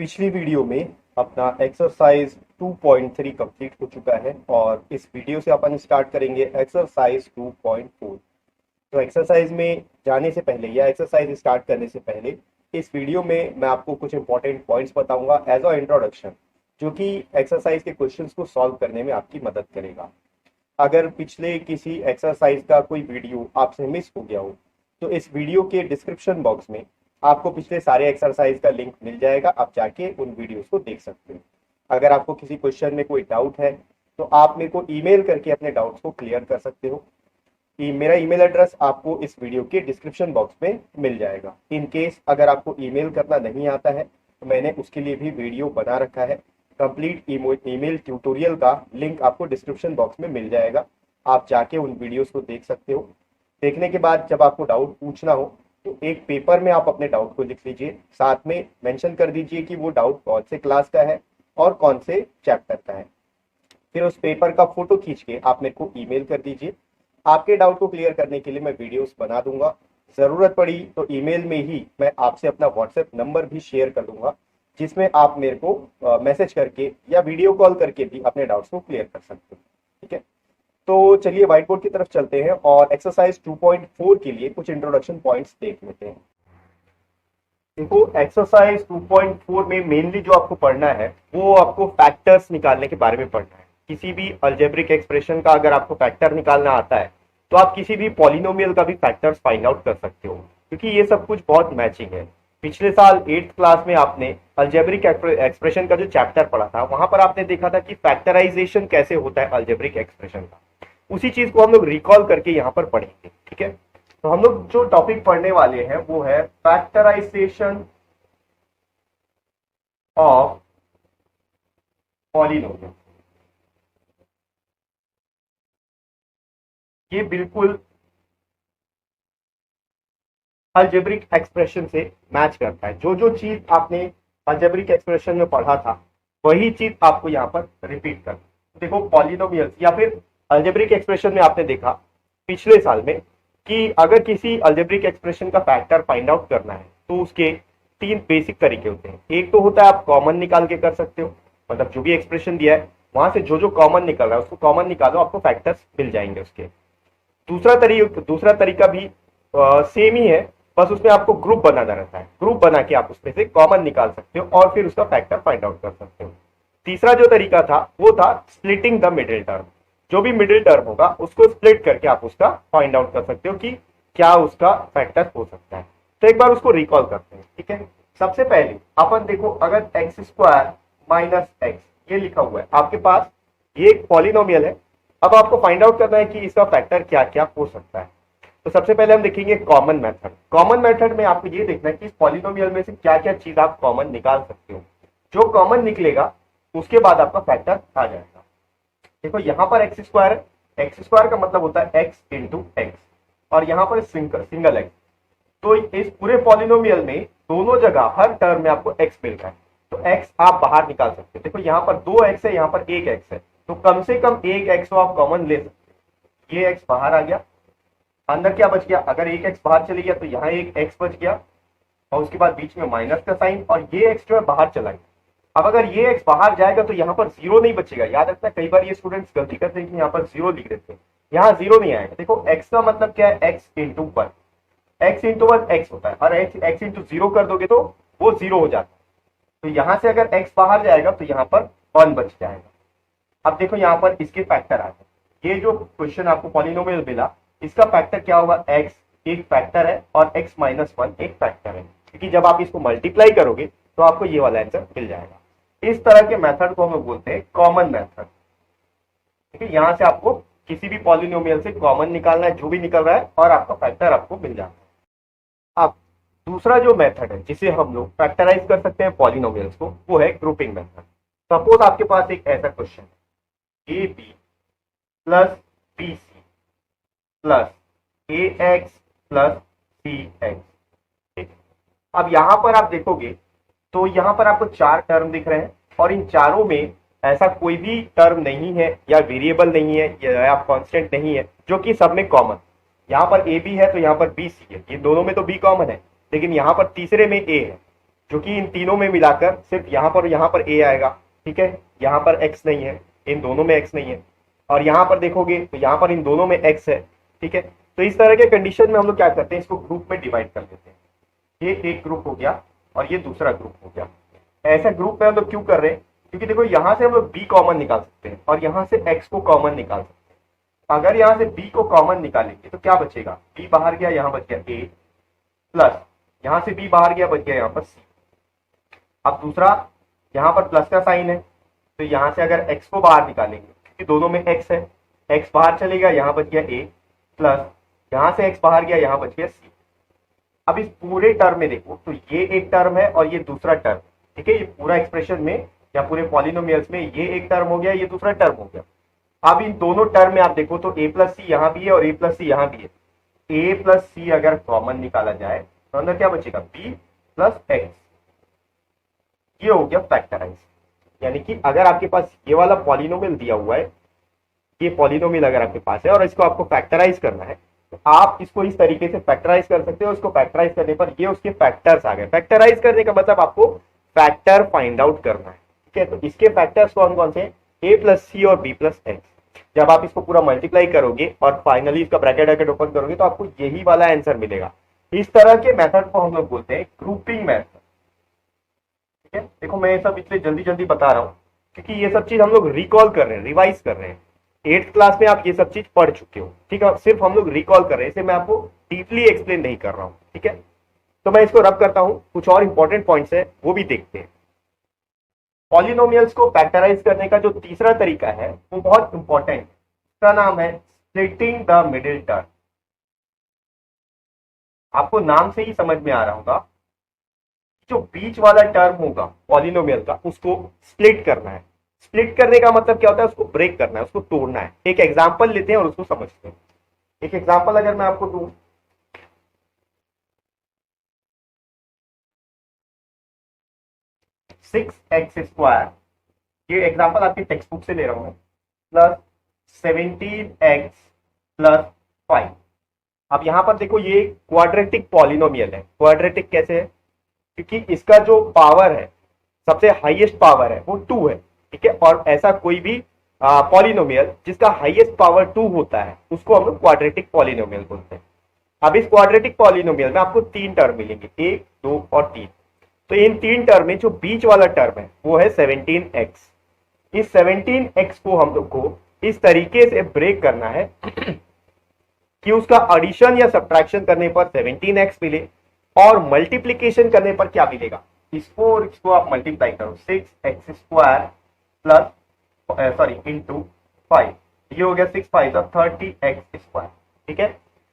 पिछली वीडियो में अपना एक्सरसाइज 2.3 कंप्लीट हो चुका है और इस वीडियो से अपन स्टार्ट करेंगे एक्सरसाइज 2.4। तो एक्सरसाइज में जाने से पहले या एक्सरसाइज स्टार्ट करने से पहले इस वीडियो में मैं आपको कुछ इंपॉर्टेंट पॉइंट्स बताऊंगा एज अ इंट्रोडक्शन, जो कि एक्सरसाइज के क्वेश्चंस को सॉल्व करने में आपकी मदद करेगा। अगर पिछले किसी एक्सरसाइज का कोई वीडियो आपसे मिस हो गया हो तो इस वीडियो के डिस्क्रिप्शन बॉक्स में आपको पिछले सारे एक्सरसाइज का लिंक मिल जाएगा, आप जाके उन वीडियोस को देख सकते हो। अगर आपको किसी क्वेश्चन में कोई डाउट है तो आप मेरे को ईमेल करके अपने डाउट्स को क्लियर कर सकते हो। मेरा ईमेल एड्रेस आपको इस वीडियो के डिस्क्रिप्शन बॉक्स में मिल जाएगा। इन केस अगर आपको ईमेल करना नहीं आता है तो मैंने उसके लिए भी वीडियो बना रखा है। कंप्लीट ईमेल ट्यूटोरियल का लिंक आपको डिस्क्रिप्शन बॉक्स में मिल जाएगा, आप जाके उन वीडियोस को देख सकते हो। देखने के बाद जब आपको डाउट पूछना हो तो एक पेपर में आप अपने डाउट को लिख लीजिए, साथ में मेंशन कर दीजिए कि वो डाउट कौन से क्लास का है और कौन से चैप्टर का है। फिर उस पेपर का फोटो खींच के आप मेरे को ईमेल कर दीजिए। आपके डाउट को क्लियर करने के लिए मैं वीडियोस बना दूंगा। जरूरत पड़ी तो ईमेल में ही मैं आपसे अपना व्हाट्सएप नंबर भी शेयर कर दूंगा, जिसमें आप मेरे को मैसेज करके या वीडियो कॉल करके भी अपने डाउट्स को क्लियर कर सकते हो। ठीक है, तो चलिए व्हाइट बोर्ड की तरफ चलते हैं और एक्सरसाइज 2.4 के लिए कुछ इंट्रोडक्शन पॉइंट्स देख लेते हैं। देखो, एक्सरसाइज 2.4 में मेनली जो आपको पढ़ना है वो आपको फैक्टर्स निकालने के बारे में पढ़ना है। किसी भी अलजेब्रिक एक्सप्रेशन का अगर आपको फैक्टर निकालना आता है तो आप किसी भी पॉलिनोमियल का भी फैक्टर्स फाइंड आउट कर सकते हो, क्योंकि ये सब कुछ बहुत मैचिंग है। पिछले साल 8th क्लास में आपने अलजेब्रिक एक्सप्रेशन का जो चैप्टर पढ़ा था वहां पर आपने देखा था कि फैक्टराइजेशन कैसे होता है अलजेब्रिक एक्सप्रेशन का। उसी चीज को हम लोग रिकॉल करके यहाँ पर पढ़ेंगे। ठीक है, तो हम लोग जो टॉपिक पढ़ने वाले हैं वो है फैक्टराइजेशन ऑफ पॉलिनोमियल। ये बिल्कुल अलजेब्रिक एक्सप्रेशन से मैच करता है। जो जो चीज आपने अलजेब्रिक एक्सप्रेशन में पढ़ा था वही चीज आपको यहाँ पर रिपीट करना। देखो, पॉलिनोमियल्स या फिर अलजेब्रिक एक्सप्रेशन में आपने देखा पिछले साल में कि अगर किसी अलजेब्रिक एक्सप्रेशन का फैक्टर फाइंड आउट करना है तो उसके 3 बेसिक तरीके होते हैं। एक तो होता है आप कॉमन निकाल के कर सकते हो, मतलब जो भी एक्सप्रेशन दिया है वहां से जो जो कॉमन निकल रहा है उसको कॉमन निकालो, आपको फैक्टर्स मिल जाएंगे उसके। दूसरा तरीका भी सेम ही है, बस उसमें आपको ग्रुप बनाना रहता है। ग्रुप बना के आप उसमें से कॉमन निकाल सकते हो और फिर उसका फैक्टर फाइंड आउट कर सकते हो। तीसरा जो तरीका था वो था स्प्लिटिंग द मिडिल टर्म। जो भी मिडिल टर्म होगा उसको स्प्लिट करके आप उसका फाइंड आउट कर सकते हो कि क्या उसका फैक्टर हो सकता है। तो एक बार उसको रिकॉल करते हैं। ठीक है, सबसे पहले अपन देखो, अगर एक्स स्क्वायर माइनस एक्स ये लिखा हुआ है आपके पास, ये एक पॉलिनोमियल है। अब आपको फाइंड आउट करना है कि इसका फैक्टर क्या क्या हो सकता है। तो सबसे पहले हम देखेंगे कॉमन मेथड। कॉमन मेथड में आपको ये देखना है कि इस पॉलिनोमियल में से क्या क्या चीज आप कॉमन निकाल सकते हो। जो कॉमन निकलेगा उसके बाद आपका फैक्टर आ जाएगा। देखो, यहाँ पर एक्स स्क्वायर है, एक्स स्क्वायर का मतलब होता है एक्स इंटू एक्स, और यहाँ पर सिंगल एक्स। तो इस पूरे पॉलिनोमियल में दोनों जगह हर टर्म में आपको एक्स मिल रहा है, तो एक्स आप बाहर निकाल सकते हो। देखो, यहाँ पर 2 एक्स है, यहाँ पर 1 एक्स है, तो कम से कम 1 एक्स को आप कॉमन ले सकते हो। ये एक्स बाहर आ गया, अंदर क्या बच गया? अगर 1 एक्स बाहर चले गया तो यहाँ 1 एक्स बच गया, और उसके बाद बीच में माइनस का साइन, और ये एक्स जो है बाहर चला गया। अब अगर ये एक्स बाहर जाएगा तो यहाँ पर 0 नहीं बचेगा। याद रखना, कई बार ये स्टूडेंट्स गलती करते हैं कि यहाँ पर 0 लिख देते हैं, यहाँ 0 नहीं आएगा। देखो, एक्स का मतलब क्या है? X into 1, x into 1 x होता है, और एक्स इंटू 0 कर दोगे तो वो 0 हो जाता है। तो यहाँ से अगर एक्स बाहर जाएगा तो यहाँ पर 1 बच जाएगा। अब देखो, यहाँ पर इसके फैक्टर आ गए। ये जो क्वेश्चन आपको पॉलिनोमियल मिला, इसका फैक्टर क्या होगा? एक्स एक फैक्टर है और एक्स माइनस 1 एक फैक्टर है, क्योंकि जब आप इसको मल्टीप्लाई करोगे तो आपको ये वाला आंसर मिल जाएगा। इस तरह के मेथड को हम बोलते हैं कॉमन मेथड। ठीक है, यहां से आपको किसी भी पॉलिनोमियल से कॉमन निकालना है, जो भी निकल रहा है, और आपका फैक्टर आपको मिल जाता है। अब दूसरा जो मेथड है जिसे हम लोग फैक्टराइज कर सकते हैं पॉलिनोमियल्स को, वो है ग्रुपिंग मेथड। सपोज आपके पास एक ऐसा क्वेश्चन है, A B plus B C plus A X plus C X. अब यहां पर आप देखोगे तो यहां पर आपको 4 टर्म दिख रहे हैं, और इन चारों में ऐसा कोई भी टर्म नहीं है या वेरिएबल नहीं है या कांस्टेंट नहीं है जो कि सब में कॉमन। यहाँ पर ए बी है तो यहाँ पर बी सी है, ये दोनों में तो बी कॉमन है, लेकिन यहाँ पर तीसरे में ए है। जो कि इन तीनों में मिलाकर सिर्फ यहाँ पर ए आएगा, ठीक है, यहाँ पर एक्स नहीं है, इन दोनों में एक्स नहीं है, और यहाँ पर देखोगे तो यहाँ पर इन दोनों में एक्स है, ठीक है। तो इस तरह के कंडीशन में हम लोग क्या करते हैं, इसको ग्रुप में डिवाइड कर देते हैं। ये एक ग्रुप हो गया और ये दूसरा ग्रुप हो गया। ऐसा ग्रुप में हम लोग क्यों कर रहे हैं, क्योंकि देखो यहाँ से हम लोग बी कॉमन निकाल सकते हैं और यहाँ से एक्स को कॉमन निकाल सकते हैं। अगर यहाँ से बी को कॉमन निकालेंगे तो क्या बचेगा, बी बाहर गया, यहाँ बच गया ए, प्लस यहाँ से बी बाहर गया, बच गया यहाँ पर सी। अब दूसरा, यहाँ पर प्लस का साइन है, तो यहाँ से अगर एक्स को बाहर निकालेंगे, क्योंकि दोनों में एक्स है, एक्स बाहर चलेगा, यहाँ बच गया ए, प्लस यहाँ से एक्स बाहर गया, यहाँ बच गया सी। अब इस पूरे टर्म में देखो तो ये एक टर्म है और ये दूसरा टर्म, ठीक है, ये पूरा एक्सप्रेशन में या पूरे पॉलिनोमियल्स में ये एक टर्म हो गया, ये दूसरा टर्म हो गया। अब इन दोनों टर्म में आप देखो तो ए प्लस सी यहाँ भी है और ए प्लस सी यहाँ भी है। ए प्लस सी अगर कॉमन निकाला जाए तो अंदर क्या बचेगा, बी प्लस एक्स। ये हो गया फैक्टराइज, यानी कि अगर आपके पास ये वाला पॉलिनोमियल दिया हुआ है, ये पॉलिनोमियल अगर आपके पास है और इसको आपको फैक्टराइज करना है, तो आप इसको इस तरीके से फैक्टराइज कर सकते हो। इसको फैक्टराइज करने पर ये उसके फैक्टर्स आ गए। फैक्टराइज करने का मतलब आपको फैक्टर फाइंड आउट करना है, ठीक है। तो इसके फैक्टर्स कौन कौन से, ए प्लस सी और बी प्लस एक्स। जब आप इसको पूरा मल्टीप्लाई करोगे और फाइनली इसका ब्रैकेट ओपन करोगे तो आपको यही वाला आंसर मिलेगा। इस तरह के मेथड को हम लोग बोलते हैं ग्रुपिंग मेथड, ठीक है। देखो मैं ये सब इसलिए जल्दी जल्दी बता रहा हूँ क्योंकि ये सब चीज हम लोग रिकॉल कर रहे हैं, रिवाइज कर रहे हैं। 8th क्लास में आप ये सब चीज पढ़ चुके हो, ठीक है, सिर्फ हम लोग रिकॉल कर रहे हैं, इसे मैं आपको डीपली एक्सप्लेन नहीं कर रहा हूँ, ठीक है। तो मैं इसको रब करता हूँ, कुछ और इंपॉर्टेंट पॉइंट्स है वो भी देखते हैं। पॉलिनोमियल्स को फैक्टराइज करने का जो तीसरा तरीका है वो बहुत इंपॉर्टेंट है, उसका नाम है स्प्लिटिंग द मिडिल टर्म। आपको नाम से ही समझ में आ रहा होगा, जो बीच वाला टर्म होगा पॉलिनोमियल का उसको स्प्लिट करना है। स्प्लिट करने का मतलब क्या होता है, उसको ब्रेक करना है, उसको तोड़ना है। एक एग्जांपल लेते हैं और उसको समझते हैं। एक एग्जांपल अगर मैं आपको दूं, सिक्स एक्स स्क्वायर, ये एग्जांपल आपकी टेक्स्ट बुक से ले रहा हूं, प्लस 17x प्लस 5। अब यहां पर देखो ये क्वाड्रेटिक पॉलिनोमियल है। क्वाड्रेटिक कैसे है, क्योंकि इसका जो पावर है, सबसे हाईएस्ट पावर है वो 2 है, ठीक है। और ऐसा कोई भी पॉलिनोमियल जिसका हाईएस्ट पावर 2 होता है उसको हम लोग क्वाड्रेटिक पॉलिनोमियल बोलते हैं। अब इस क्वाड्रेटिक पॉलिनोमियल में आपको 3 टर्म मिलेंगे, 1, 2 और 3। तो इन 3 टर्म में जो बीच वाला टर्म है वो है 17x। इस 17x को हम लोग को इस तरीके से ब्रेक करना है कि उसका एडिशन या सब्ट्रैक्शन करने पर 17x मिले और मल्टीप्लीकेशन करने पर क्या मिलेगा, इसको आप मल्टीप्लाई करो, 6x square plus sorry into 5, ये हो गया 6 5 30x स्क्वायर, ठीक है।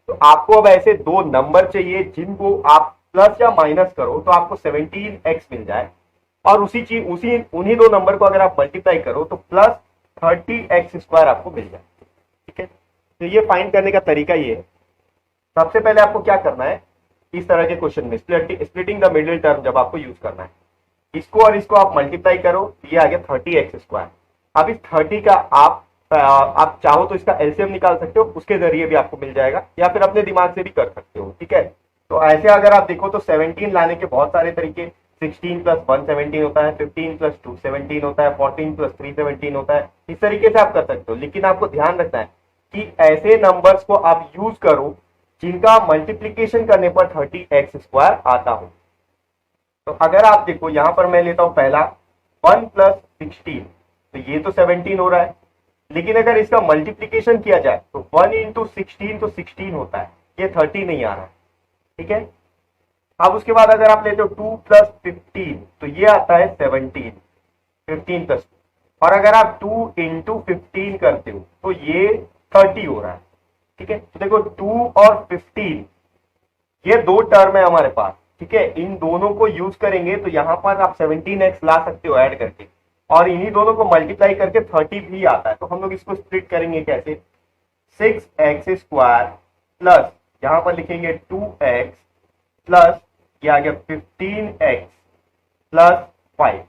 तो आपको अब ऐसे दो नंबर चाहिए जिनको आप प्लस या माइनस करो तो आपको 17x मिल जाए, और उन्हीं दो नंबर को अगर आप मल्टीप्लाई करो तो प्लस 30x स्क्वायर आपको मिल जाए, ठीक है। तो ये फाइंड करने का तरीका ये है। सबसे पहले आपको क्या करना है, इस तरह के क्वेश्चन में स्प्लिटिंग द मिडिल टर्म जब आपको यूज करना है, इसको और इसको आप मल्टीप्लाई करो, ये आ गया 30x स्क्वायर। अब इस 30 का आप चाहो तो इसका एलसीएम निकाल सकते हो, उसके जरिए भी आपको मिल जाएगा, या फिर अपने दिमाग से भी कर सकते हो, ठीक है। तो ऐसे अगर आप देखो तो 17 लाने के बहुत सारे तरीके, 16 प्लस 1 17 होता है, 15 प्लस 2 17 होता है, 14 प्लस 3 17 होता है, इस तरीके से आप कर सकते हो। लेकिन आपको ध्यान रखना है कि ऐसे नंबर्स को आप यूज करो जिनका मल्टीप्लीकेशन करने पर 30x स्क्वायर आता हो। तो अगर आप देखो यहां पर मैं लेता हूं पहला 1 प्लस 16, तो ये तो 17 हो रहा है, लेकिन अगर इसका मल्टीप्लीकेशन किया जाए तो 1 इंटू 16 तो 16 होता है, ये 30 नहीं आ रहा है, ठीक है। अब उसके बाद अगर आप लेते हो 2 प्लस 15 तो ये आता है 17, 15 प्लस, और अगर आप 2 इंटू 15 करते हो तो ये 30 हो रहा है, ठीक है। तो देखो 2 और 15 ये दो टर्म है हमारे पास, ठीक है। इन दोनों को यूज करेंगे तो यहां पर आप 17x ला सकते हो ऐड करके, और इन्हीं दोनों को मल्टीप्लाई करके 30 भी आता है। तो हम लोग इसको स्प्लिट करेंगे कैसे, 6x स्क्वायर प्लस यहां पर लिखेंगे 2x प्लस ये आ गया 15x प्लस 5।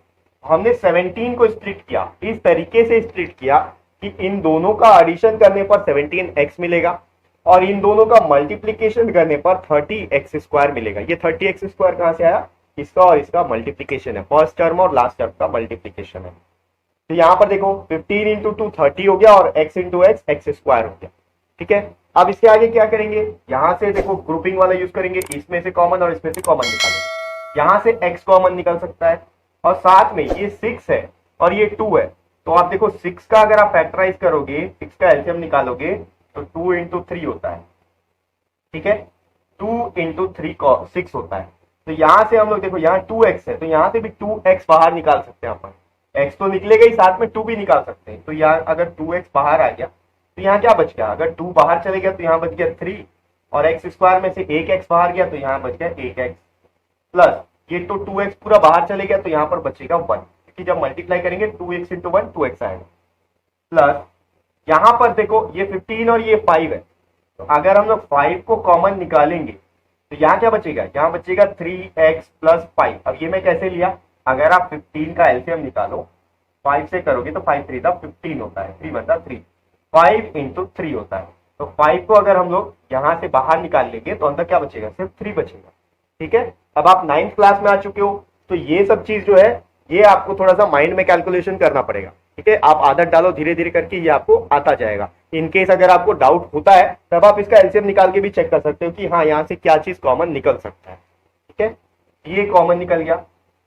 हमने 17 को स्प्लिट किया, इस तरीके से स्प्लिट किया कि इन दोनों का एडिशन करने पर 17x मिलेगा और इन दोनों का मल्टीप्लीकेशन करने पर 30x स्क्वायर मिलेगा। ये 30x स्क्वायर कहां से आया, इसका और इसका मल्टीप्लीकेशन है, फर्स्ट टर्म और लास्ट टर्म का मल्टीप्लीकेशन है। तो यहाँ पर देखो 15 इंटू 2 30 हो गया और x into x x square हो गया। ठीक है, अब इसके आगे क्या करेंगे, यहाँ से देखो ग्रुपिंग वाला यूज करेंगे, इसमें से कॉमन और इसमें से कॉमन निकालेंगे। यहाँ से x कॉमन निकल सकता है और साथ में ये 6 है और ये 2 है, तो आप देखो 6 का अगर आप फैक्टराइज करोगे, 6 का एलसीएम निकालोगे तो 2 इंटू 3 होता है। ठीक है, 2 इंटू 3 6 होता है। तो यहां से हम लोग देखो यहाँ 2x है, तो यहां से भी 2x बाहर निकाल सकते हैं अपन, x तो निकलेगा ही, साथ में 2 भी निकाल सकते हैं। तो यहाँ अगर 2x बाहर आ गया तो यहाँ क्या बच गया, अगर 2 बाहर चले गया तो यहाँ बच गया 3 और एक्स स्क्वायर में से एक x बाहर गया तो यहाँ बच गया 1x प्लस ये तो 2x पूरा बाहर चले गया तो यहाँ पर बचेगा 1, क्योंकि जब मल्टीप्लाई करेंगे 2x इंटू 1 2x आएगा। प्लस यहाँ पर देखो ये 15 और ये 5 है, तो अगर हम लोग 5 को कॉमन निकालेंगे तो यहाँ क्या बचेगा, यहाँ बचेगा 3x प्लस 5। अब ये मैं कैसे लिया, अगर आप 15 का एलसीएम निकालो 5 से करोगे तो 5 3 15 होता है, 3 बचा 3, 5 इंटू 3 होता है। तो 5 को अगर हम लोग यहाँ से बाहर निकाल लेंगे तो अंदर क्या बचेगा, सिर्फ 3 बचेगा। ठीक है, अब आप 9th क्लास में आ चुके हो, तो ये सब चीज जो है ये आपको थोड़ा सा माइंड में कैलकुलेशन करना पड़ेगा। ठीक है, आप आदत डालो, धीरे धीरे करके ये आपको आता जाएगा। इनकेस अगर आपको डाउट होता है तब आप इसका एलसीएम निकाल के भी चेक कर सकते हो कि हाँ यहाँ से क्या चीज कॉमन निकल सकता है। ठीक है, ये कॉमन निकल गया।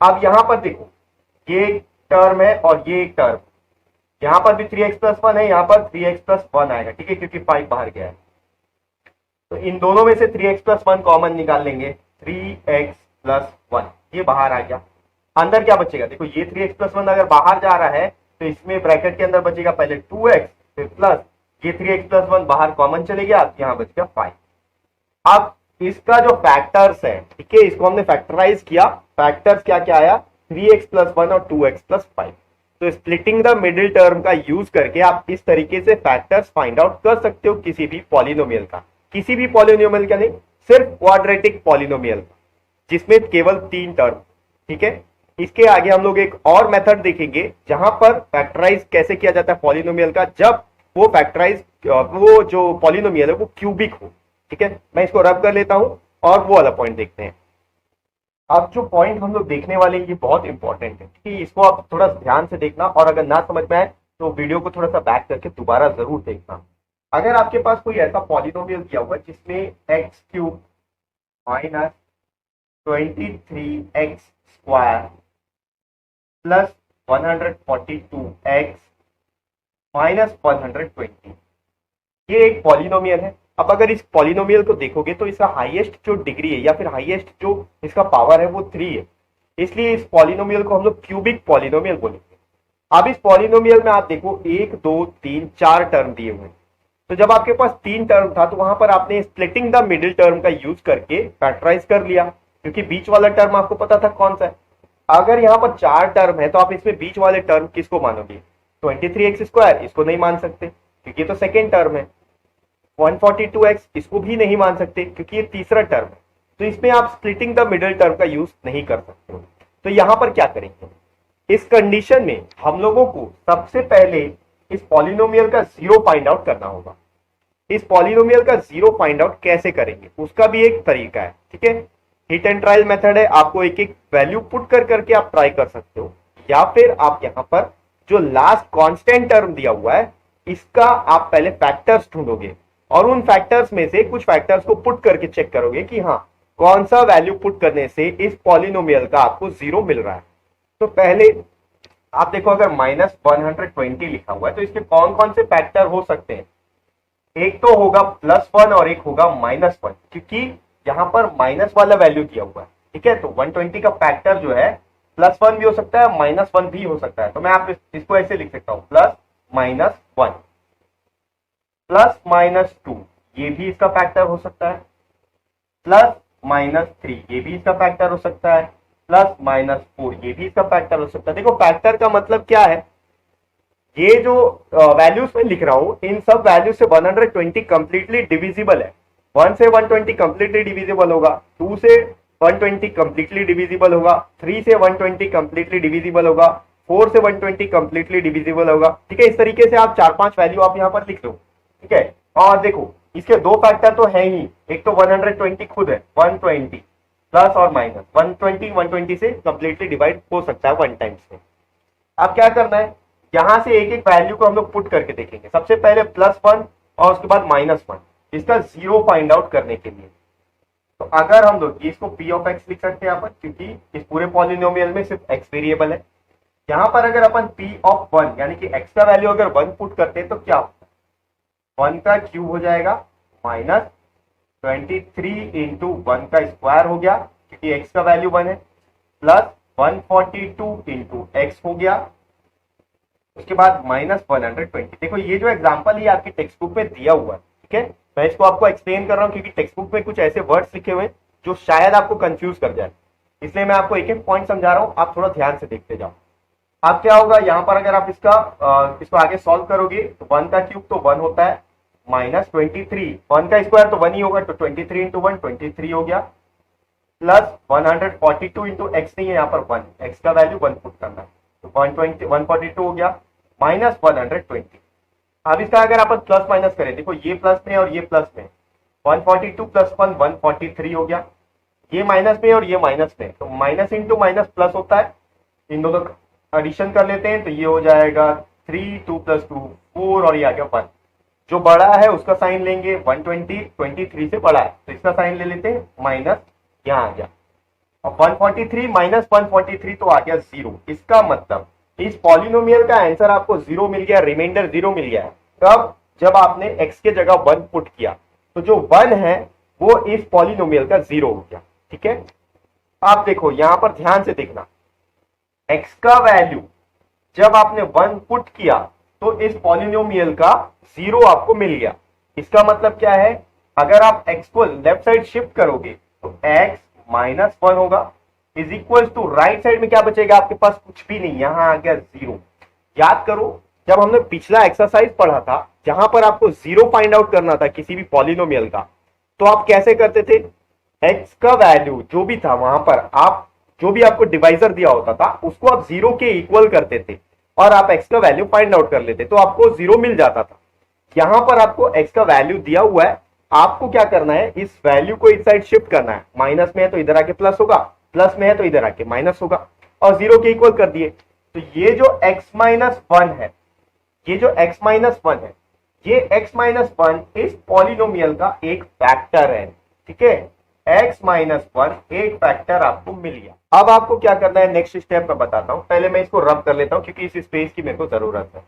अब यहाँ पर देखो ये एक टर्म है और ये एक टर्म, यहाँ पर भी 3x प्लस 1 है, यहाँ पर 3x प्लस 1 आएगा। ठीक है, क्योंकि 5 बाहर गया है, तो इन दोनों में से 3x प्लस 1 कॉमन निकाल लेंगे, 3x प्लस 1 ये बाहर आ गया। अंदर क्या बचेगा, देखो ये 3x प्लस 1 अगर बाहर जा रहा है तो इसमें ब्रैकेट के अंदर बचेगा पहले 2x फिर प्लस ये 3x प्लस 1 बाहर कॉमन चले गया, यहाँ बच गया 5। अब इसका जो फैक्टर्स है, ठीक है, इसको हमने फैक्टराइज किया, फैक्टर्स क्या क्या आया, 3x प्लस 1 और 2x प्लस 5। तो स्प्लिटिंग द मिडिल टर्म का यूज करके आप इस तरीके से फैक्टर्स फाइंड आउट कर सकते हो किसी भी पॉलिनोमियल का, किसी भी पॉलिनोमियल का नहीं, सिर्फ क्वाड्रेटिक पॉलिनोमियल का जिसमें केवल 3 टर्म। ठीक है, इसके आगे हम लोग एक और मेथड देखेंगे जहां पर फैक्टराइज कैसे किया जाता है पॉलिनोमियल का, जब वो फैक्टराइज वो जो पॉलिनोमियल है वो क्यूबिक हो। ठीक है, मैं इसको रब कर लेता हूं और वो वाला पॉइंट देखते हैं। अब जो पॉइंट हम लोग देखने वाले हैं ये बहुत इंपॉर्टेंट है, ठीक है, इसको आप थोड़ा ध्यान से देखना और अगर ना समझ में आए तो वीडियो को थोड़ा सा बैक करके दोबारा जरूर देखना। अगर आपके पास कोई ऐसा पॉलिनोमियल दिया हुआ है जिसमें x cube minus 23x square plus 142x minus 120, ये एक पॉलिनोमियल है। अब अगर इस पॉलिनोमियल को देखोगे तो इसका हाईएस्ट जो डिग्री है या फिर हाईएस्ट जो इसका पावर है वो 3 है, इसलिए इस पॉलिनोमियल को हम लोग क्यूबिक पॉलिनोमियल बोलेंगे। अब इस पॉलिनोमियल में आप देखो 1 2 3 4 टर्म दिए हुए हैं, तो जब आपके पास 3 टर्म था तो वहां पर आपने स्प्लिटिंग द मिडिल टर्म का यूज करके फैक्टराइज कर लिया, क्योंकि बीच वाला टर्म आपको पता था कौन सा है। अगर यहाँ पर 4 टर्म है तो आप इसमें बीच वाले टर्म किसको मानोगे, 23x स्क्वायर, इसको नहीं मान सकते क्योंकि ये तो सेकेंड टर्म है। 142x इसको भी नहीं मान सकते क्योंकि ये तीसरा टर्म है, तो इसमें आप स्प्लिटिंग द मिडिल टर्म का यूज नहीं कर सकते हो। तो यहां पर क्या करेंगे, इस कंडीशन में हम लोगों को सबसे पहले इस पॉलिनोमियल का जीरो फाइंड आउट करना होगा। इस पॉलिनोमियल का जीरो फाइंड आउट कैसे करेंगे उसका भी एक तरीका है। ठीक है, हिट एंड ट्रायल मेथड है, आपको एक एक वैल्यू पुट कर करके आप ट्राई कर सकते हो, या फिर आप यहां पर जो लास्ट कांस्टेंट टर्म दिया हुआ है इसका आप पहले फैक्टर्स ढूंढोगे और उन फैक्टर्स में से कुछ फैक्टर्स को पुट करके चेक करोगे कि हाँ कौन सा वैल्यू पुट करने से इस पॉलिनोमियल का आपको जीरो मिल रहा है। तो पहले आप देखो अगर माइनस 120 लिखा हुआ है तो इसके कौन कौन से फैक्टर हो सकते हैं, एक तो होगा +1 और एक होगा -1, क्योंकि यहां पर माइनस वाला वैल्यू दिया हुआ है। ठीक है, तो 120 का फैक्टर जो है +1 भी हो सकता है -1 भी हो सकता है, तो मैं आप इसको ऐसे लिख सकता हूं +-1 +-2 ये भी इसका फैक्टर हो सकता है, +-3 ये भी इसका फैक्टर हो सकता है, +-4 ये भी इसका फैक्टर हो सकता है। देखो फैक्टर का मतलब क्या है, ये जो वैल्यूज में लिख रहा हूं इन सब वैल्यू से 120 कंप्लीटली डिविजिबल है। 1 से 120 कंप्लीटली डिविजिबल होगा, 2 से 120 कंप्लीटली डिविजिबल होगा, 3 से 120 कंप्लीटली डिविजिबल होगा, 4 से 120 कंप्लीटली डिविजिबल होगा। ठीक है, इस तरीके से आप 4-5 वैल्यू आप यहाँ पर लिख लो। ठीक है, और देखो इसके दो फैक्टर तो है ही, एक तो 120 खुद है 120, प्लस और माइनस 120 से कंप्लीटली डिवाइड हो सकता है वन टाइम से। अब क्या करना है, यहां से एक एक वैल्यू को हम लोग पुट करके देखेंगे। सबसे पहले +1 और उसके बाद -1, इसका जीरो फाइंड आउट करने के लिए। तो अगर हम लोग इसको p ऑफ x लिख सकते हैं यहाँ पर, क्योंकि इस पूरे पॉलिनोमियल में सिर्फ x वेरिएबल है। यहाँ पर अगर अपन p ऑफ 1 यानी कि x का वैल्यू अगर 1 पुट करते हैं तो क्या होगा, 1 का क्यूब हो जाएगा -23 इंटू 1 का स्क्वायर हो गया, क्योंकि x का वैल्यू 1 है, प्लस 142 इंटू x हो गया, उसके बाद -120। देखो ये जो एग्जांपल है आपकी टेक्स्ट बुक में दिया हुआ है, ठीक है। मैं इसको आपको एक्सप्लेन कर रहा हूँ क्योंकि टेक्स्ट बुक में कुछ ऐसे वर्ड्स लिखे हुए हैं जो शायद आपको कंफ्यूज कर जाए, इसलिए मैं आपको एक एक पॉइंट समझा रहा हूँ, आप थोड़ा ध्यान से देखते जाओ। अब क्या होगा, यहाँ पर अगर आप इसको आगे सॉल्व करोगे तो 1 का क्यूब तो 1 होता है, -23, 1 का स्क्वायर तो 1 ही होगा, तो 23 इंटू 1 23 हो गया, प्लस 142 इंटू एक्स नहीं है यहाँ पर 1, एक्स का वैल्यू 1 पुट करना है, तो 142 हो गया, -120। अब इसका अगर अपन प्लस माइनस करें, देखो ये प्लस में और ये प्लस में, 142 प्लस 1 143 हो गया, ये माइनस में और ये माइनस में, तो माइनस इंटू माइनस प्लस होता है, इन दोनों का एडिशन कर लेते हैं तो ये हो जाएगा 3, 2 + 2 4 और ये आ गया 1। जो बड़ा है उसका साइन लेंगे, 120 23 से बड़ा है तो इसका साइन ले लेते हैं, माइनस यहाँ आ गया, और 143 माइनस 143 तो आ गया 0। इसका मतलब इस पॉलिनोमियल का आंसर आपको 0 मिल गया, रिमाइंडर 0 मिल गया है। कब, जब आपने x के जगह 1 पुट किया, तो जो 1 है वो इस पॉलिनोमियल का 0 हो गया, ठीक है। आप देखो यहां पर ध्यान से देखना, x का वैल्यू जब आपने 1 पुट किया तो इस पॉलिनोमियल का 0 आपको मिल गया। इसका मतलब क्या है, अगर आप x को लेफ्ट साइड शिफ्ट करोगे तो x -1 होगा, is equal to right side में क्या बचेगा आपके पास, कुछ भी नहीं, यहां आ गया 0। याद करो जब हमने पिछला एक्सरसाइज पढ़ा था जहां पर आपको 0 फाइंड आउट करना था किसी भी पॉलिनोमियल का, तो आप कैसे करते थे, x का वैल्यू जो भी था वहां पर आप जो भी आपको डिवाइजर दिया होता था उसको आप 0 के इक्वल करते थे और आप x का वैल्यू फाइंड आउट कर लेते, तो आपको 0 मिल जाता था। यहां पर आपको x का वैल्यू दिया हुआ है, आपको क्या करना है, इस वैल्यू को इस साइड शिफ्ट करना है, माइनस में है तो इधर आके प्लस होगा, प्लस में है तो इधर आके माइनस होगा, और 0 के इक्वल कर दिए। तो ये जो x-1 है, ये जो x-1 है, ये x-1 इस पॉलिनोमियल का एक फैक्टर है, ठीक है। x-1 एक फैक्टर आपको मिल गया। अब आपको क्या करना है, नेक्स्ट स्टेप मैं बताता हूं, पहले मैं इसको रब कर लेता हूं क्योंकि इस स्पेस की मेरे को जरूरत है।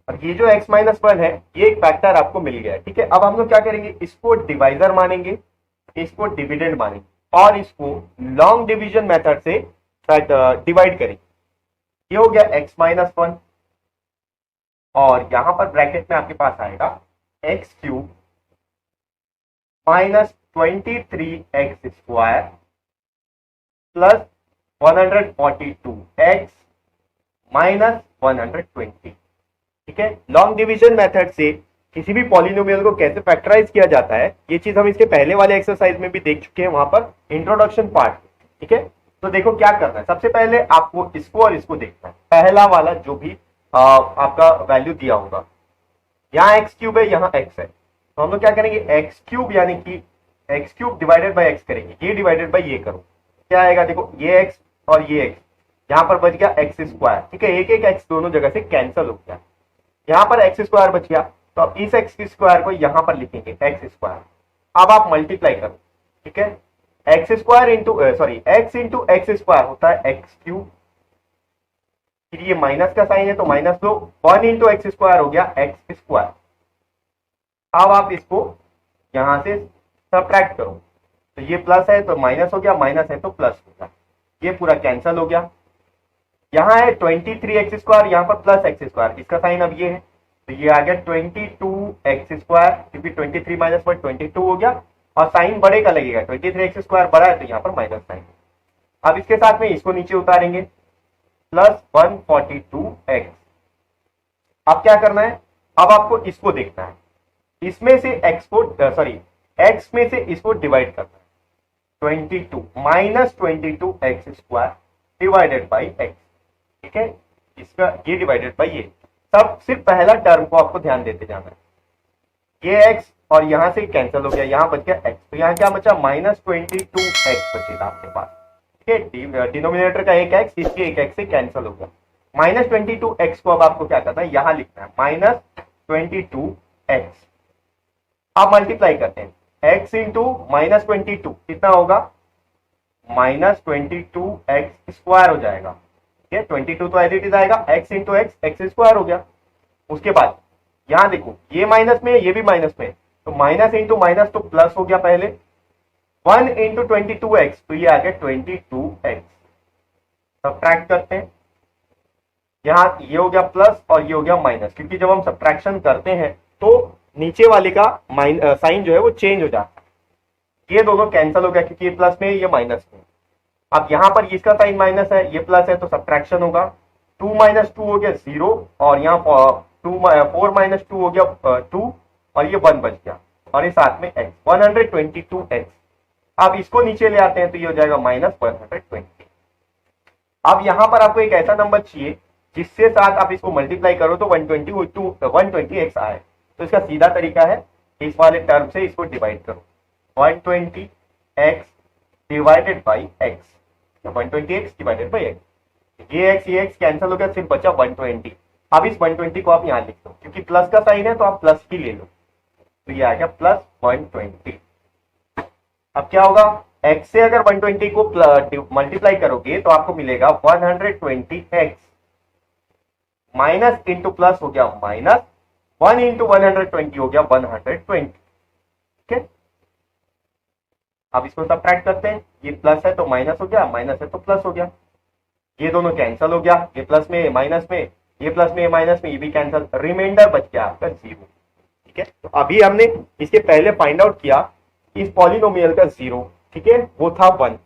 और ये जो x-1 है ये एक फैक्टर आपको मिल गया है, ठीक है। अब हम लोग क्या करेंगे, इसको डिवाइजर मानेंगे, इसको डिविडेंड मानेंगे और इसको लॉन्ग डिवीजन मेथड से डिवाइड करेंगे। ये हो गया x-1 और यहां पर ब्रैकेट में आपके पास आएगा x³ -23x² प्लस 142x -120, ठीक है। लॉन्ग डिवीजन मेथड से किसी भी पॉलिनोमियल को कैसे फैक्टराइज किया जाता है, ये चीज हम इसके पहले वाले एक्सरसाइज में भी देख चुके हैं, वहां पर इंट्रोडक्शन पार्ट, ठीक है। तो देखो क्या करना है, सबसे पहले आपको इसको और इसको देखना है, पहला वाला जो भी आपका वैल्यू दिया होगा, यहाँ x³ है, यहाँ x है, तो हम लोग क्या करेंगे, x³ यानी कि x³ डिवाइडेड बाई x करेंगे, ये डिवाइडेड बाई ये करो, क्या आएगा, देखो ये x और ये x, यहाँ पर बच गया x², ठीक है। एक एक x दोनों जगह से कैंसिल हो गया, यहाँ पर x² बच गया, तो अब इस x² को यहाँ पर लिखेंगे x²। अब आप मल्टीप्लाई करो, ठीक है, x² into x into x² होता है x³, फिर ये माइनस का साइन है तो माइनस लो, 1 इंटू x² हो गया x²। अब आप इसको यहां से सब्ट्रैक्ट करो, तो ये प्लस है तो माइनस हो गया, माइनस है तो प्लस हो गया, ये पूरा कैंसिल हो गया। यहाँ है 23x², यहाँ पर प्लस x², इसका साइन अब ये है तो ये आ गया 22x², क्योंकि 23 - 1 22 हो गया, और साइन बड़े का लगेगा, 23x² बड़ा है तो यहाँ पर माइनस साइन। अब इसके साथ में इसको नीचे उतारेंगे, प्लस 142x। अब क्या करना है, अब आपको इसको देखना है, इसमें से x को x में से इसको डिवाइड करना है, 22 -22x² डिवाइडेड बाई x, ठीक है। इसका ये डिवाइडेड बाई ये, सब सिर्फ पहला टर्म को आपको ध्यान देते जाना है, ये x और यहाँ से कैंसिल हो गया, यहाँ बच गया एक्स, तो यहाँ क्या बचा -22x बचेगा आपके पास। ठीक है, डिनोमिनेटर का एक एक्स, इसके एक एक्स से कैंसिल हो गया। -22x को अब आपको क्या करना है, यहाँ लिखना है -22x। आप मल्टीप्लाई करते हैं, x इंटू -22 कितना होगा, -22x स्क्वायर हो जाएगा। ठीक है, 22 तो एज इट इज आएगा, x इंटू एक्स स्क्वायर हो गया। उसके बाद यहां देखो, ये माइनस में, ये भी माइनस में, तो माइनस इंटू माइनस तो प्लस हो गया पहले, 1 इंटू 22x, तो ये आ गया 22x। सब्ट्रैक्ट करते हैं, यहां ये हो गया प्लस और ये हो गया माइनस, क्योंकि जब हम सब्ट्रैक्शन करते हैं तो नीचे वाले का साइन जो है वो चेंज हो जाता है। ये दोनों कैंसिल हो गया, क्योंकि ये प्लस में ये माइनस में। अब यहां पर इसका साइन माइनस है, ये प्लस है, तो सब्ट्रैक्शन होगा, 2 - 2 हो गया 0, और यहाँ 4 - 2 हो गया 2, और ये 1 बच गया, और ये साथ में x, 122x। अब इसको नीचे ले आते हैं, तो ये हो जाएगा -120। अब यहां पर आपको एक ऐसा नंबर चाहिए जिससे साथ आप इसको मल्टीप्लाई करो तो 120x आए। तो इसका सीधा तरीका है, इस वाले टर्म से इसको डिवाइड करो, 120x divided by x, 120x divided by x। ये x कैंसिल हो गया, सिर्फ बचा 120। अब इस 120 को आप यहां लिख दो, क्योंकि प्लस का साइन है तो आप प्लस ही ले लो, तो ये आ गया +120। अब क्या होगा, x से अगर 120 को मल्टीप्लाई करोगे तो आपको मिलेगा 120x, माइनस इंटू प्लस हो गया माइनस, 1 इंटू 120 हो गया 120। ठीक है, अब इसको सब्ट्रैक्ट करते हैं, ये प्लस है तो माइनस हो गया, माइनस है तो प्लस हो गया, ये दोनों कैंसिल हो गया, ये प्लस में माइनस में, ये प्लस में माइनस में, ये भी कैंसिल, रिमाइंडर बच गया आपका 0। ठीक है, तो अभी हमने इसके पहले फाइंड आउट किया इस पॉलिनोमियल का 0, ठीक है, वो था 1।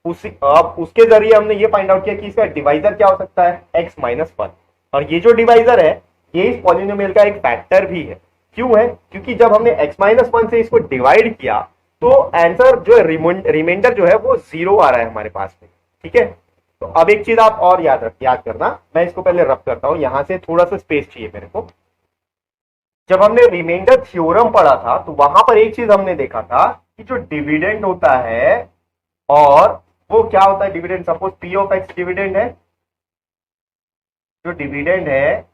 अब उसके जरिए हमने ये फाइंड आउट किया कि इसका डिवाइजर क्या हो सकता है, x - 1। और ये जो डिवाइजर है ये इस पॉलिनोमियल का एक फैक्टर भी है। क्यों है, क्योंकि जब हमने x - 1 से इसको डिवाइड किया तो आंसर जो है, रिमाइंडर जो है वो 0 आ रहा है हमारे पास में। ठीक है, तो अब एक चीज आप और याद करना, मैं इसको पहले रब करता हूं, यहां से थोड़ा सा स्पेस चाहिए मेरे को। जब हमने रिमाइंडर थ्योरम पढ़ा था तो वहां पर एक चीज हमने देखा था कि जो डिविडेंड होता है, और वो क्या होता है dividend, suppose p of x dividend है, जो डिविडेंड है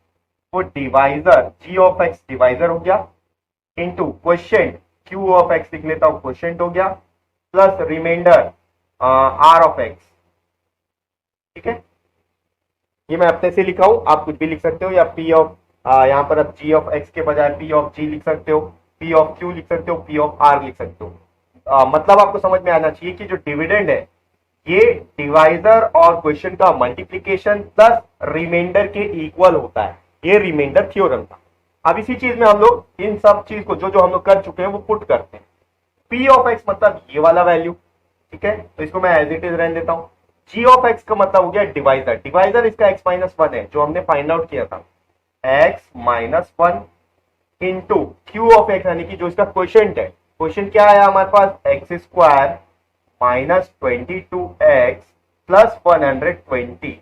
वो divisor g of x divisor हो गया, into quotient q of x लिख लेता हूं, क्वोशिएंट हो गया, plus remainder r of x। ठीक है, ये मैं अपने से लिखा हूं, आप कुछ भी लिख सकते हो, या p ऑफ यहां पर अब g ऑफ x के बजाय p ऑफ g लिख सकते हो, p ऑफ q लिख सकते हो, p ऑफ r लिख सकते हो। मतलब आपको समझ में आना चाहिए कि जो डिविडेंड है ये डिवाइजर और क्वेश्चन का मल्टीप्लीकेशन प्लस रिमाइंडर के इक्वल होता है। ये रिमाइंडर थ्योरम था। अब इसी चीज में हम लोग इन सब चीज को जो हम लोग कर चुके हैं वो पुट करते हैं। p ऑफ x मतलब ये वाला वैल्यू, ठीक है, तो इसको मैं एज इट इज रहने देता हूं। g ऑफ x का मतलब हो गया डिवाइजर, डिवाइजर इसका x - 1 है जो हमने फाइंड आउट किया था, x - 1 into q of x, यानी कि जो इसका क्वोशिएंट है, क्वोशिएंट क्या आया हमारे पास, x square -22x plus 120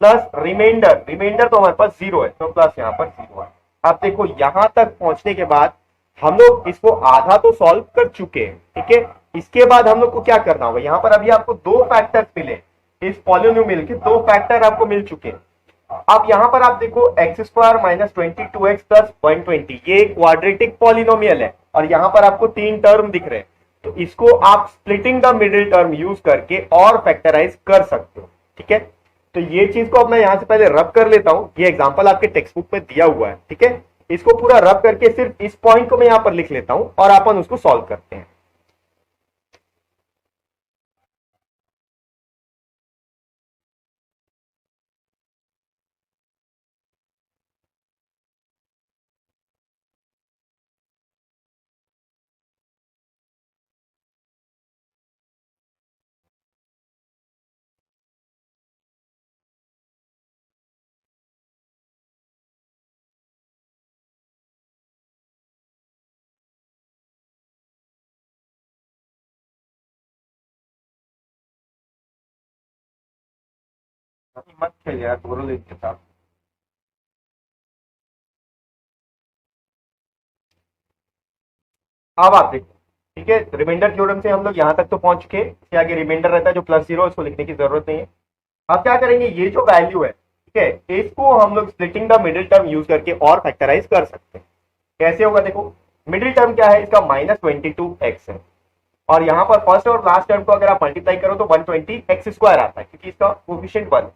plus remainder, remainder तो हमारे पास 0 है तो प्लस यहां पर 0 है। अब देखो यहां तक पहुंचने के बाद हम लोग इसको आधा तो सॉल्व कर चुके हैं। ठीक है, इसके बाद हम लोग को क्या करना होगा, यहां पर अभी आपको दो फैक्टर्स मिले, इस पॉलिनोमियल के दो फैक्टर आपको मिल चुके हैं। अब यहां पर आप देखो x स्क्वायर -22x प्लस 120, ये एक क्वाड्रेटिक पॉलिनोमियल है और यहां पर आपको तीन टर्म दिख रहे हैं, तो इसको आप splitting the middle term use करके और फैक्टराइज कर सकते हो। ठीक है, तो ये चीज को अब मैं यहां से पहले रब कर लेता हूं, ये एग्जांपल आपके टेक्स्ट बुक में दिया हुआ है। ठीक है, इसको पूरा रब करके सिर्फ इस पॉइंट को मैं यहां पर लिख लेता हूं और अपन उसको सॉल्व करते हैं। मत खेल यार दोनों लिख के साथ। अब आप देखो, ठीक है, रिमाइंडर थ्योरम से हम लोग यहाँ तक तो पहुंच चुके, इसके आगे रिमाइंडर रहता है जो प्लस जीरो, इसको लिखने की जरूरत नहीं है। अब क्या करेंगे, ये जो वैल्यू है, ठीक है, इसको हम लोग splitting the middle term use करके और फैक्टराइज कर सकते हैं। कैसे होगा, देखो मिडिल टर्म क्या है इसका, -22x है, और यहाँ पर फर्स्ट और लास्ट टर्म को अगर आप मल्टीप्लाई करो तो 120x² आता है, क्योंकि इसका कोफिशिएंट 1।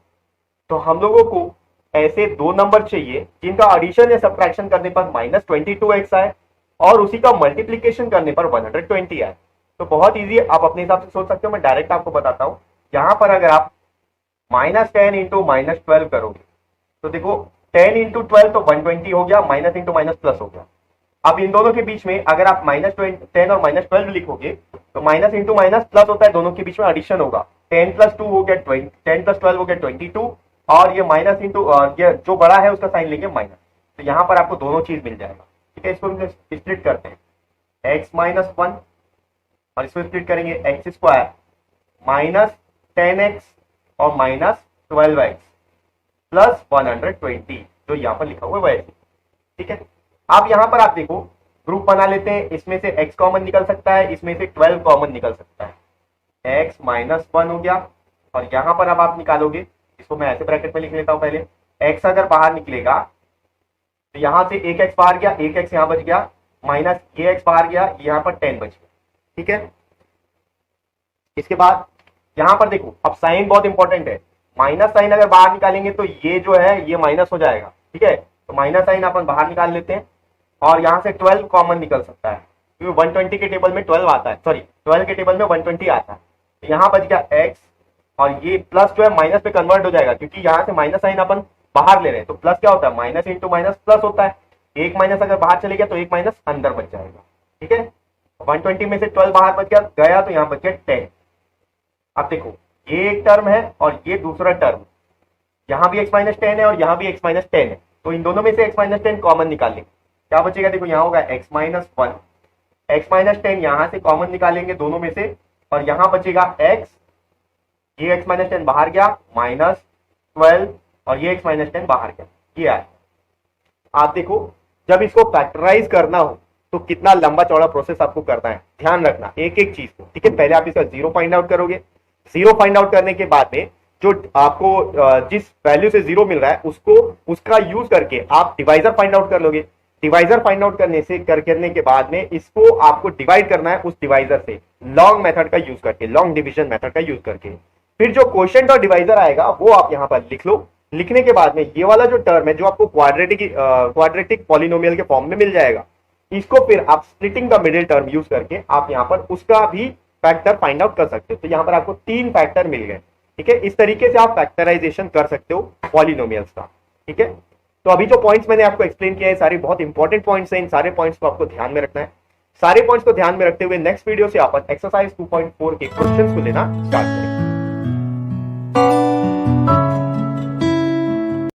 तो हम लोगों को ऐसे दो नंबर चाहिए जिनका एडिशन या सब्ट्रैक्शन करने पर -22x आए और उसी का मल्टीप्लीकेशन करने पर 120 आए। तो बहुत इजी है, आप अपने हिसाब से सोच सकते हो, मैं डायरेक्ट आपको बताता हूं। यहां पर अगर आप -10 इंटू -12 करोगे तो देखो 10 इंटू 12 तो 120 हो गया, माइनस इंटू माइनस प्लस हो गया। अब इन दोनों के बीच में अगर आप -10 और -12 लिखोगे तो माइनस इंटू माइनस प्लस होता है, दोनों के बीच में एडिशन होगा। 10 + 2 हो गया 20, 10 + 12 हो गया 22, और ये माइनस इंटू ये जो बड़ा है उसका साइन लेंगे माइनस। तो यहाँ पर आपको दोनों चीज मिल जाएगा, ठीक है। इसको हम स्प्लिट करते हैं, x-1 और इसको स्प्लिट करेंगे x² -10x और -12x प्लस 120, जो यहाँ पर लिखा हुआ है वैसे, ठीक है। अब यहाँ पर आप देखो ग्रुप बना लेते हैं, इसमें से x कॉमन निकल सकता है, इसमें से 12 कॉमन निकल सकता है, x-1 हो गया। और यहाँ पर अब आप निकालोगे, इसको मैं ऐसे ब्रैकेट में लिख लेता हूं पहले, x अगर बाहर निकलेगा तो यहां से एक x बाहर गया, एक x यहां बच गया, माइनस ये x बाहर गया, यहां पर 10 बच गया, ठीक है। इसके बाद यहां पर देखो, अब साइन बहुत इंपॉर्टेंट है, माइनस साइन अगर बाहर निकालेंगे तो ये जो है ये माइनस हो जाएगा, ठीक है। तो माइनस साइन अपन बाहर निकाल लेते हैं, और यहां से 12 कॉमन निकल सकता है, क्योंकि 120 के टेबल में 12 आता है, सॉरी 12 के टेबल में 120 आता है। तो यहां बच गया x, और ये प्लस जो है माइनस पे कन्वर्ट हो जाएगा, क्योंकि यहाँ से माइनस साइन अपन बाहर ले रहे हैं। तो प्लस क्या होता है, माइनस इंटू माइनस प्लस होता है, एक माइनस अगर बाहर चले गया तो एक माइनस अंदर बच जाएगा, ठीक है। 120 में से 12 बाहर बच गया तो यहाँ बच गया 10। अब देखो ये एक टर्म है और ये दूसरा टर्म, यहाँ भी x-10 है और यहाँ भी x-10 है, तो इन दोनों में से x-10 कॉमन निकालेंगे, क्या बचेगा, देखो यहाँ होगा x-1, x-10 यहाँ से कॉमन निकालेंगे दोनों में से, और यहाँ बचेगा x, ये x-10 बाहर गया, -12, और ये x-10 बाहर गया, ये आया। आप देखो जब इसको फैक्टराइज करना हो तो कितना लंबा चौड़ा प्रोसेस आपको करना है, ध्यान रखना एक एक चीज को, ठीक है। पहले आप इसका जीरो फाइंड आउट करोगे, जीरो फाइंड आउट करने के बाद में जो आपको जिस वैल्यू से जीरो मिल रहा है उसको उसका यूज करके आप डिवाइजर फाइंड आउट कर लोगे। डिवाइजर फाइंड आउट करने के बाद में इसको आपको डिवाइड करना है उस डिवाइजर से, लॉन्ग मेथड का यूज करके, लॉन्ग डिवीजन मेथड का यूज करके। फिर जो क्वोशिएंट और डिवाइजर आएगा वो आप यहाँ पर लिख लो। लिखने के बाद में ये वाला जो टर्म है जो आपको क्वाड्रेटिक पॉलिनोमियल के फॉर्म में मिल जाएगा, इसको फिर आप splitting the middle term use करके आप यहाँ पर उसका भी फैक्टर फाइंड आउट कर सकते हो। तो यहाँ पर आपको 3 फैक्टर मिल गए, ठीक है। इस तरीके से आप फैक्टराइजेशन कर सकते हो पॉलिनोमियल्स का, ठीक है। तो अभी जो पॉइंट्स मैंने आपको एक्सप्लेन किया है सारे बहुत इंपॉर्टेंट पॉइंट्स हैं, इन सारे पॉइंट्स को आपको ध्यान में रखना है। सारे पॉइंट्स को ध्यान में रखते हुए नेक्स्ट वीडियो से आप एक्सरसाइज 2.4 के क्वेश्चंस को लेना स्टार्ट करें।